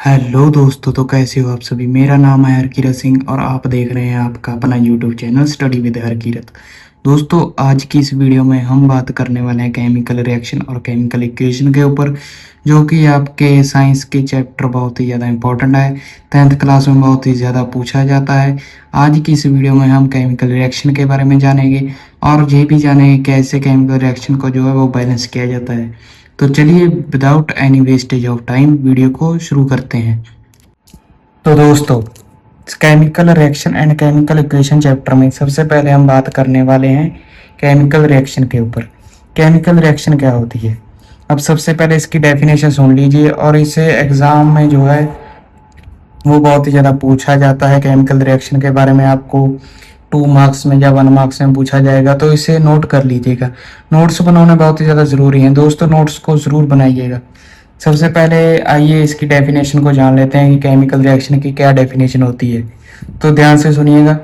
Hello दोस्तों, तो कैसे हो आप सभी। मेरा नाम है हरकिरत सिंह और आप देख रहे हैं आपका अपना YouTube channel study with Harkirat. दोस्तों, आज की इस वीडियो में हम बात करने वाले हैं केमिकल रिएक्शन और केमिकल इक्वेशन के ऊपर, जो कि आपके साइंस के चैप्टर बहुत ही ज़्यादा इंपॉर्टेंट है। 10th क्लास में बहुत ही ज़्यादा पूछा जाता है। आज की इस वीडियो में हम केमिकल रिएक्शन के बारे में जानेंगे और ये भी जानेंगे कैसे केमिकल रिएक्शन को जो है वो बैलेंस किया जाता है। तो चलिए without any wastage of time video को शुरू करते हैं। तो दोस्तों, chemical reaction and chemical equation chapter में सबसे पहले हम बात करने वाले हैं केमिकल रिएक्शन के ऊपर। केमिकल रिएक्शन क्या होती है। अब सबसे पहले इसकी डेफिनेशन सुन लीजिए, और इसे एग्जाम में जो है वो बहुत ही ज़्यादा पूछा जाता है। केमिकल रिएक्शन के बारे में आपको 2 मार्क्स में या 1 मार्क्स में पूछा जाएगा, तो इसे नोट कर लीजिएगा। नोट्स बनाना बहुत ही ज़्यादा ज़रूरी है दोस्तों, नोट्स को ज़रूर बनाइएगा। सबसे पहले आइए इसकी डेफिनेशन को जान लेते हैं कि केमिकल रिएक्शन की क्या डेफिनेशन होती है। तो ध्यान से सुनिएगा।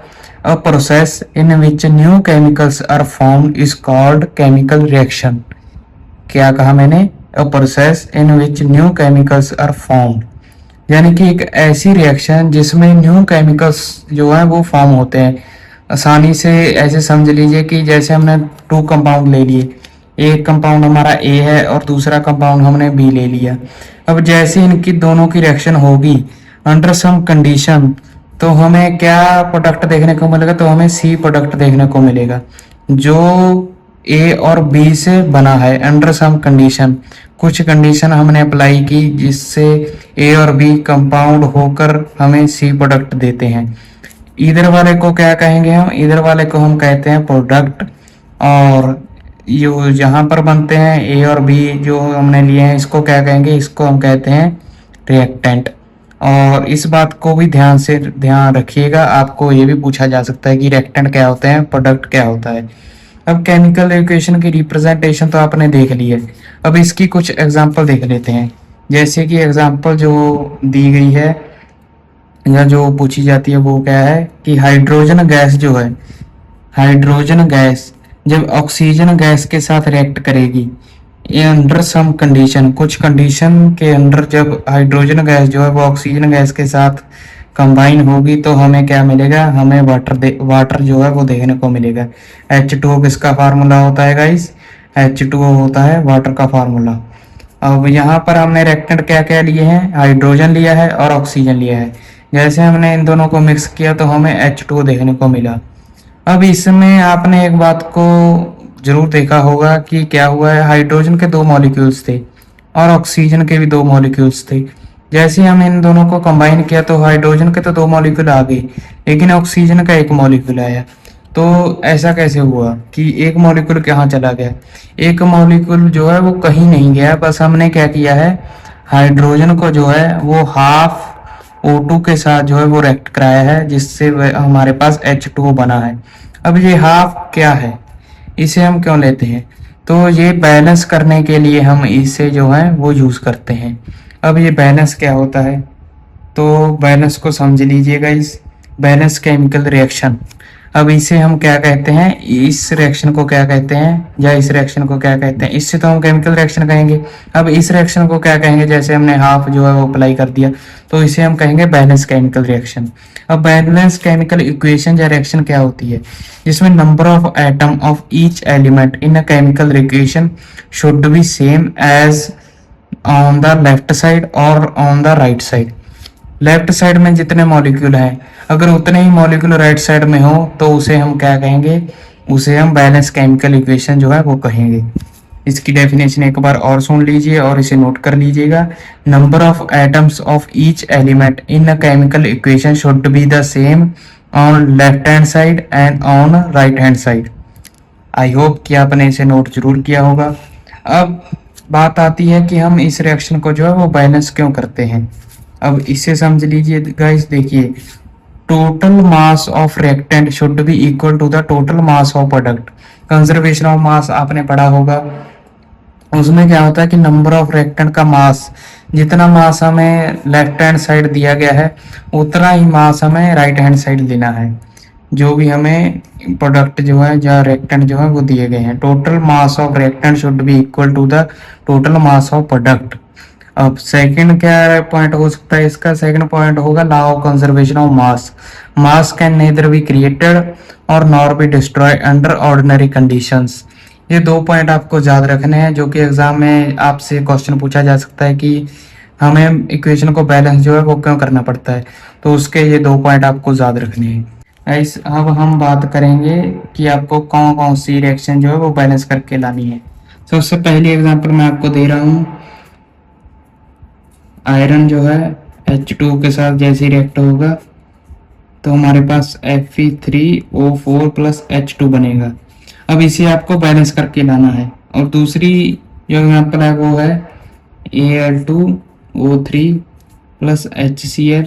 A process in which new chemicals are formed is called chemical reaction. क्या कहा मैंने? A process in which new chemicals are formed, यानी कि एक ऐसी रिएक्शन जिसमें न्यू केमिकल्स जो है वो फॉर्म होते हैं। आसानी से ऐसे समझ लीजिए कि जैसे हमने 2 कंपाउंड ले लिए, एक कंपाउंड हमारा ए है और दूसरा कंपाउंड हमने बी ले लिया। अब जैसे इनकी दोनों की रिएक्शन होगी अंडर सम कंडीशन, तो हमें क्या प्रोडक्ट देखने को मिलेगा? तो हमें सी प्रोडक्ट देखने को मिलेगा, जो ए और बी से बना है अंडर सम कंडीशन। कुछ कंडीशन हमने अप्लाई की जिससे ए और बी कंपाउंड होकर हमें सी प्रोडक्ट देते हैं। इधर वाले को क्या कहेंगे हम? इधर वाले को हम कहते हैं प्रोडक्ट, और यो जहाँ पर बनते हैं ए और बी जो हमने लिए हैं इसको क्या कहेंगे? इसको हम कहते हैं रिएक्टेंट। और इस बात को भी ध्यान रखिएगा, आपको ये भी पूछा जा सकता है कि रिएक्टेंट क्या होते हैं, प्रोडक्ट क्या होता है। अब केमिकल इक्वेशन की रिप्रेजेंटेशन तो आपने देख ली है, अब इसकी कुछ एग्जांपल देख लेते हैं। जैसे कि एग्जांपल जो दी गई है या जो पूछी जाती है वो क्या है कि हाइड्रोजन गैस जो है, हाइड्रोजन गैस जब ऑक्सीजन गैस के साथ रिएक्ट करेगी ये अंडर सम कंडीशन, कुछ कंडीशन के अंडर जब हाइड्रोजन गैस जो है वो ऑक्सीजन गैस के साथ कंबाइन होगी तो हमें क्या मिलेगा? हमें वाटर जो है वो देखने को मिलेगा। H2O किसका फार्मूला होता है गाइस? H2O होता है वाटर का फार्मूला। अब यहाँ पर हमने रिएक्टेंट क्या क्या लिए हैं? हाइड्रोजन लिया है और ऑक्सीजन लिया है। जैसे हमने इन दोनों को मिक्स किया तो हमें H2O देखने को मिला। अब इसमें आपने एक बात को जरूर देखा होगा कि क्या हुआ है, हाइड्रोजन के 2 मॉलिक्यूल्स थे और ऑक्सीजन के भी 2 मॉलिक्यूल्स थे। जैसे हम इन दोनों को कंबाइन किया तो हाइड्रोजन के तो 2 मॉलिक्यूल आ गए, लेकिन ऑक्सीजन का 1 मॉलिक्यूल आया। तो ऐसा कैसे हुआ कि एक मॉलिक्यूल कहाँ चला गया? एक मॉलिक्यूल जो है वो कहीं नहीं गया, बस हमने क्या किया है, हाइड्रोजन को जो है वो हाफ O2 के साथ जो है वो रिएक्ट कराया है, जिससे हमारे पास H2O बना है। अब ये हाफ क्या है, इसे हम क्यों लेते हैं? तो ये बैलेंस करने के लिए हम इसे जो है वो यूज करते हैं। अब ये बैलेंस क्या होता है, तो बैलेंस को समझ लीजिएगा। इस बैलेंस केमिकल रिएक्शन, अब इसे हम क्या कहते हैं? इस रिएक्शन को क्या कहते हैं या इस रिएक्शन को क्या कहते हैं? इससे तो हम केमिकल रिएक्शन कहेंगे। अब इस रिएक्शन को क्या कहेंगे? जैसे हमने हाफ जो है वो अप्लाई कर दिया तो इसे हम कहेंगे बैलेंस केमिकल रिएक्शन। अब बैलेंस केमिकल इक्वेशन या रिएक्शन क्या होती है? जिसमें number of atom of each element in a chemical reaction should be same as on the left side और on the right side. Left side में जितने molecule हैं अगर उतने ही मॉलिक्यूल राइट साइड में हो तो उसे हम क्या कहेंगे? उसे हम बैलेंस केमिकल इक्वेशन जो है वो कहेंगे। इसकी डेफिनेशन एक बार और सुन लीजिए और इसे नोट कर लीजिएगा। Number of atoms of each element in a chemical equation should be the same on left hand side and on right hand side. I hope कि आपने इसे नोट जरूर किया होगा। अब बात आती है कि हम इस रिएक्शन को जो है वो बैलेंस क्यों करते हैं। अब इसे समझ लीजिए गाइस, देखिए, total mass of reactant should be equal to the total mass of product. Conservation of mass आपने पढ़ा होगा, उसमें क्या होता है कि नंबर ऑफ रिएक्टेंट का मास, जितना मास हमें लेफ्ट हैंड साइड दिया गया है उतना ही मास हमें राइट हैंड साइड लेना है। जो भी हमें प्रोडक्ट जो है या रिएक्टेंट जो है वो दिए गए हैं, total mass of reactant should be equal to the total mass of product. अब सेकंड क्या पॉइंट हो सकता है इसका? सेकंड पॉइंट होगा law of conservation of mass. Mass can neither be created और nor be destroy under ordinary conditions. ये दो पॉइंट आपको याद रखने हैं, जो कि एग्जाम में आपसे क्वेश्चन पूछा जा सकता है कि हमें इक्वेशन को बैलेंस जो है वो क्यों करना पड़ता है। तो उसके ये दो पॉइंट आपको याद रखने हैं। अब हम बात करेंगे कि आपको कौन कौन सी रिएक्शन जो है वो बैलेंस करके लानी है। सबसे पहली एग्जांपल मैं आपको दे रहा हूँ। आयरन जो है H2 के साथ जैसे रिएक्ट होगा तो हमारे पास Fe3O4 प्लस H2 बनेगा। अब इसे आपको बैलेंस करके लाना है। और दूसरी जो एग्जांपल है वो है Al2O3 प्लस HCl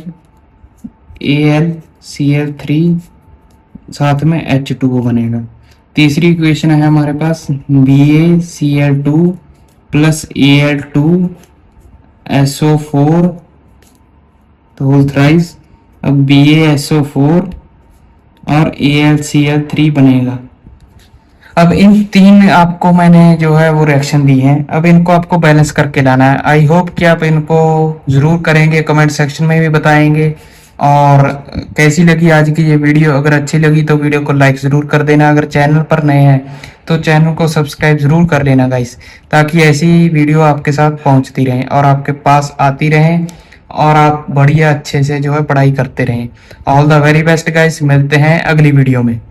AlCl3 साथ में H2O बनेगा। तीसरी इक्वेशन है हमारे पास BaCl2 प्लस Al2SO4 तो होल थ्राइस। अब BaSO4 और AlCl3 बनेगा। अब इन तीन आपको मैंने जो है वो रिएक्शन दी हैं, अब इनको आपको बैलेंस करके लाना है। आई होप कि आप इनको ज़रूर करेंगे, कमेंट सेक्शन में भी बताएंगे। और कैसी लगी आज की ये वीडियो? अगर अच्छी लगी तो वीडियो को लाइक ज़रूर कर देना। अगर चैनल पर नए हैं तो चैनल को सब्सक्राइब ज़रूर कर लेना गाइस, ताकि ऐसी वीडियो आपके साथ पहुंचती रहें और आपके पास आती रहें और आप बढ़िया अच्छे से जो है पढ़ाई करते रहें। All the very best guys, मिलते हैं अगली वीडियो में।